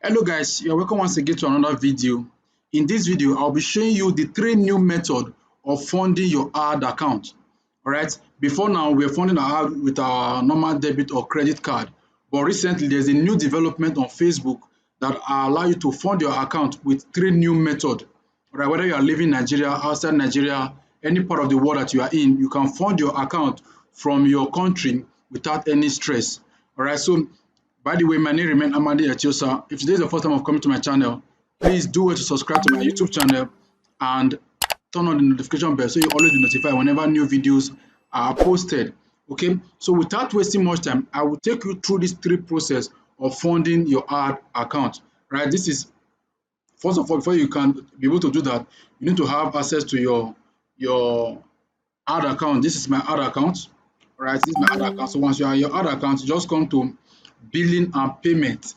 Hello guys, you're welcome once again to another video. In this video, I'll be showing you the three new methods of funding your ad account. Alright, before now we're funding our ad with our normal debit or credit card, but recently there's a new development on Facebook that allow you to fund your account with three new methods. Alright, whether you are living in Nigeria, outside Nigeria, any part of the world that you are in, you can fund your account from your country without any stress. Alright, so by the way, my name remains Amadi Etiosa. If today is the first time of coming to my channel, please do well to subscribe to my YouTube channel and turn on the notification bell so you always be notified whenever new videos are posted. Okay, so without wasting much time, I will take you through this three process of funding your ad account. Right, this is first of all, before you can be able to do that, you need to have access to your ad account. This is my ad account. Right, this is my ad account. So once you are in your ad account, you just come to billing and payment.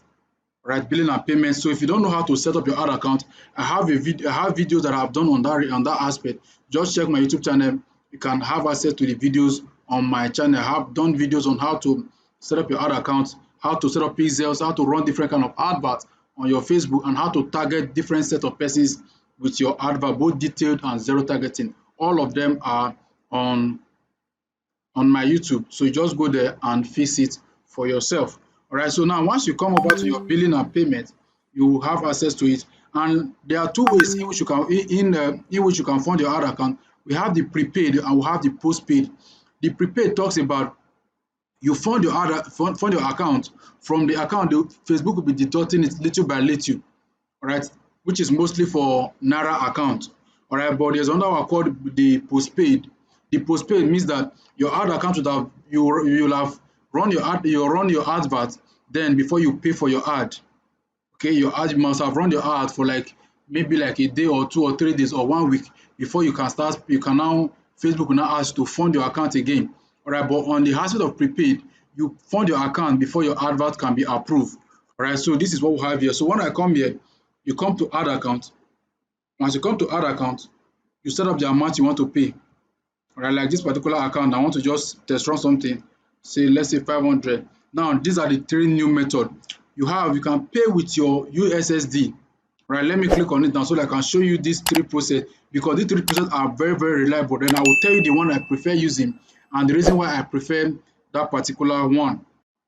Right, billing and payment. So if you don't know how to set up your ad account, I have videos that I've done on that aspect. Just check my YouTube channel. You can have access to the videos on my channel. I have done videos on how to set up your ad account, how to set up pixels, how to run different kind of adverts on your Facebook, and how to target different set of persons with your advert, both detailed and zero targeting. All of them are on my YouTube. So you just go there and fix it for yourself. All right. So now once you come over to your billing and payment, you will have access to it. And there are two ways in which you can fund your ad account. We have the prepaid and we have the postpaid. The prepaid talks about you fund your account. From the account, Facebook will be deducting it little by little, all right, which is mostly for Naira account. All right, but there's another one called the postpaid. The postpaid means that your ad account would have you'll have run your advert then before you pay for your ad. Okay, your ad, you must have run your ad for like maybe like a day or 2 or 3 days or 1 week before you can now Facebook will now ask you to fund your account again. All right, but on the aspect of prepaid, you fund your account before your advert can be approved. All right, so this is what we have here. So when I come here, you come to ad account. Once you come to ad account, you set up the amount you want to pay. All right, like this particular account, I want to just test run something. Say, let's say 500. Now, these are the three new methods. You can pay with your USSD. Right, let me click on it now so that I can show you these three processes, because these three processes are very, very reliable. Then I will tell you the one I prefer using and the reason why I prefer that particular one.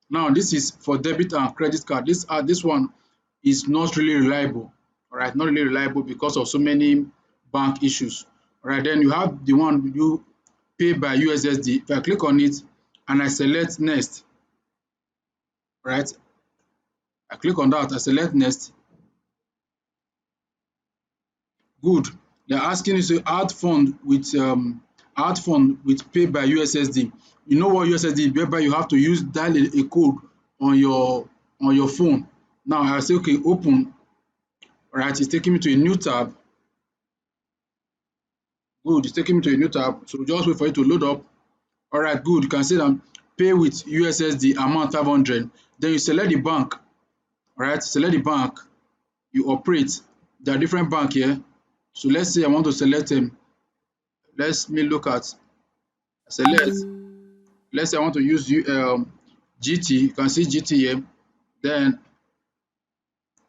Now, this is for debit and credit card. This one is not really reliable. All right, not really reliable because of so many bank issues. All right, then you have the one you pay by USSD. If I click on it and I select next, right? I click on that, I select next. Good. They're asking you to add fund with pay by USSD. You know what USSD, whereby you have to dial a code on your phone. Now I say okay, open. All right, it's taking me to a new tab. Good, it's taking me to a new tab. So just wait for it to load up. All right, good. You can see that pay with USSD amount 500. Then you select the bank. All right, select the bank you operate. There are different bank here. So let's say I want to select them. Let's look at select. Let's say I want to use GT. You can see GT here. Then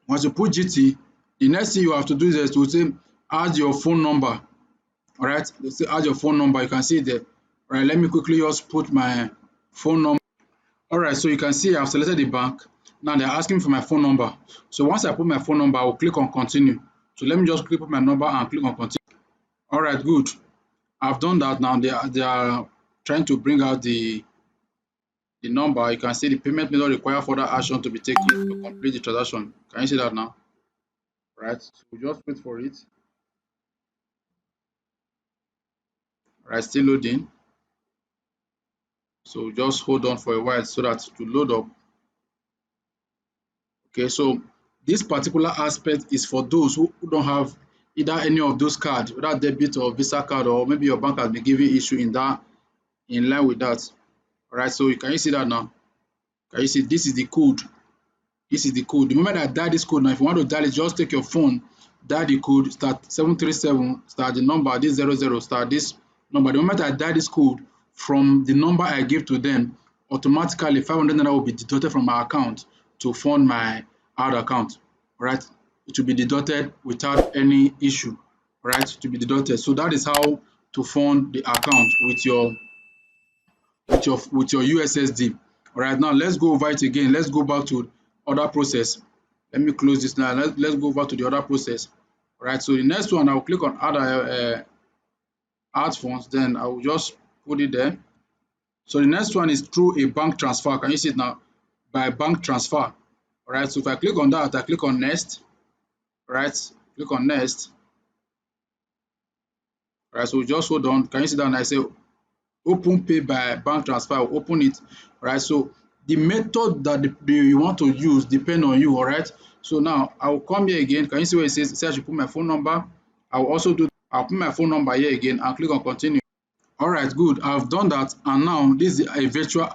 once you put GT, the next thing you have to do is to say add your phone number. All right, let's say add your phone number. You can see it there. All right, let me quickly just put my phone number. All right, so you can see I've selected the bank. Now they're asking for my phone number. So once I put my phone number, I will click on continue. So let me just click on my number and click on continue. All right, good. I've done that. Now they are trying to bring out the number. You can see the payment may not require further action to be taken to complete the transaction. Can you see that now? All right, so just wait for it. All right, still loading. So just hold on for a while so that to load up. Okay, so this particular aspect is for those who don't have either any of those cards, whether debit or Visa card, or maybe your bank has been giving issue in line with that. All right, so can you see that now? Can you see this is the code? This is the code. The moment I dial this code now, if you want to dial it, just take your phone, dial the code, start 737, start the number, this 00, start this number. The moment I dial this code from the number I give to them, automatically 500 naira will be deducted from my account to fund my ad account. all right, it will be deducted without any issue, all right, to be deducted. So that is how to fund the account with your USSD. All right, now let's go over it again. Let's go back to other process. Let me close this now. Let's go over to the other process. All right, so the next one, I will click on add funds, then I will just put it there. So the next one is through a bank transfer. Can you see it now? By bank transfer. All right, so if I click on that, I click on next. All right, click on next. All right, so just hold on. Can you see that? And I say open pay by bank transfer. I'll open it. All right, so the method that you want to use depend on you. All right, so now I will come here again. Can you see where it says I should put my phone number? I'll put my phone number here again and click on continue. All right, good. I've done that, and now this is a virtual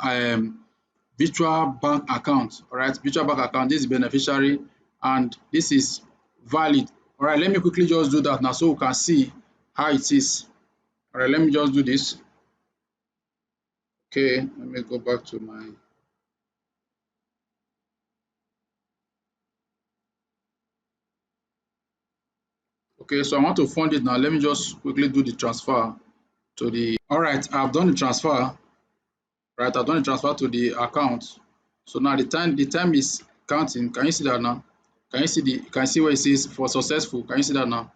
bank account. All right, virtual bank account. This is beneficiary, and this is valid. All right, let me quickly just do that now so we can see how it is. All right, let me just do this. Okay, let me go back to my. Okay, so I want to fund it now. Let me just quickly do the transfer to the. All right, I've done the transfer. Right, I've done the transfer to the account. So now the time is counting. Can you see that now? Can you see where it says for successful? Can you see that now?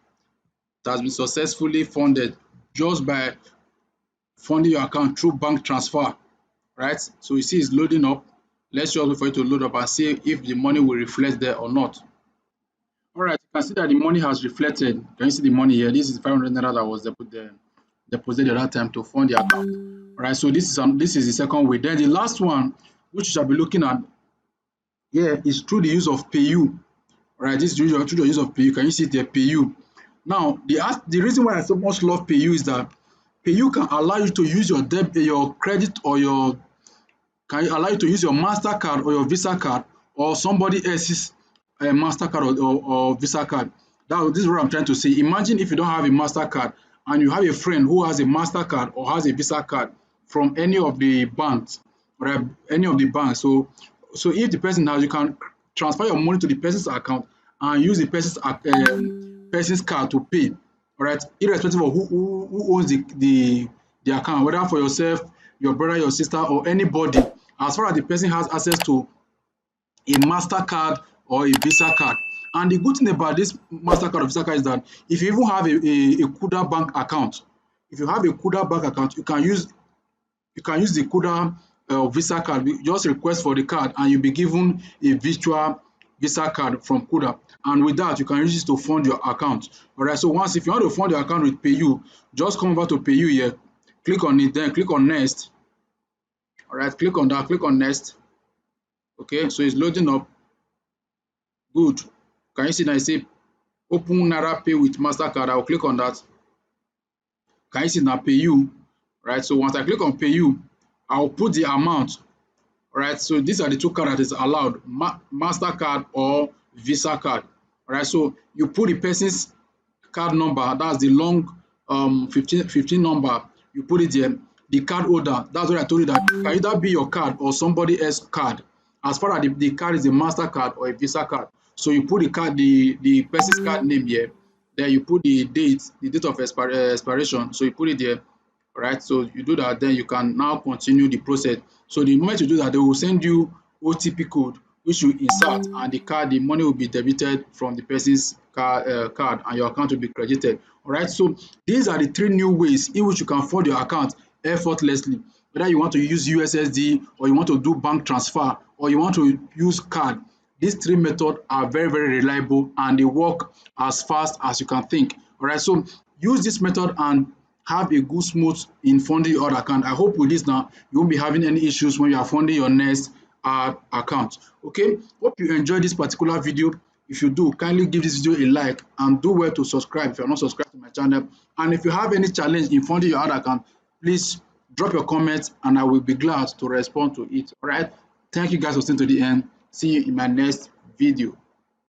It has been successfully funded just by funding your account through bank transfer. Right? So you see it's loading up. Let's just wait for it to load up and see if the money will reflect there or not. All right, you can see that the money has reflected. Can you see the money here? This is 500 naira that was deposited at that time to fund the account. All right, so this is the second way. Then the last one, which you shall be looking at here, is through the use of PayU. All right, this is through the use of PayU. Can you see the PayU? Now, the reason why I so much love PayU is that PayU can allow you to use your credit, or can allow you to use your MasterCard or your Visa card or somebody else's MasterCard or Visa card. This is what I'm trying to say. Imagine if you don't have a MasterCard and you have a friend who has a MasterCard or has a Visa card from any of the banks, right? Any of the banks. So if the person has, you can transfer your money to the person's account and use the person's card to pay. All right, irrespective of who owns the account, whether for yourself, your brother, your sister, or anybody, as far as the person has access to a MasterCard or a Visa card. And the good thing about this MasterCard or Visa card is that if you even have a Kuda bank account, if you have a Kuda bank account, you can use the Kuda Visa card. Just request for the card and you'll be given a virtual Visa card from Kuda. And with that, you can use it to fund your account. All right, so if you want to fund your account with PayU, just come over to PayU here, click on it, then click on next. All right, click on that, click on next. Okay, so it's loading up. Good. Can you see that I say open Naira Pay with MasterCard? I will click on that. Can you see now PayU? Right. So once I click on PayU, I will put the amount. Right. So these are the two cards that is allowed: MasterCard or Visa card. Right. So you put the person's card number. That's the long 15 number. You put it there. The card holder. That's what I told you, that can either be your card or somebody else's card. As far as the card is a MasterCard or a Visa card. So you put the person's card name here, then you put the date of expiration. So you put it there, right? So you do that, then you can now continue the process. So the moment you do that, they will send you OTP code, which you insert, and the money will be debited from the person's card, and your account will be credited. All right. So these are the three new ways in which you can fund your account effortlessly. Whether you want to use USSD, or you want to do bank transfer, or you want to use card, these three methods are very, very reliable and they work as fast as you can think. All right, so use this method and have a good smooth in funding your account. I hope with this now you won't be having any issues when you are funding your next account. Okay, hope you enjoyed this particular video. If you do, kindly give this video a like and do well to subscribe if you are not subscribed to my channel. And if you have any challenge in funding your account, please drop your comments and I will be glad to respond to it. All right, thank you guys for staying to the end. See you in my next video.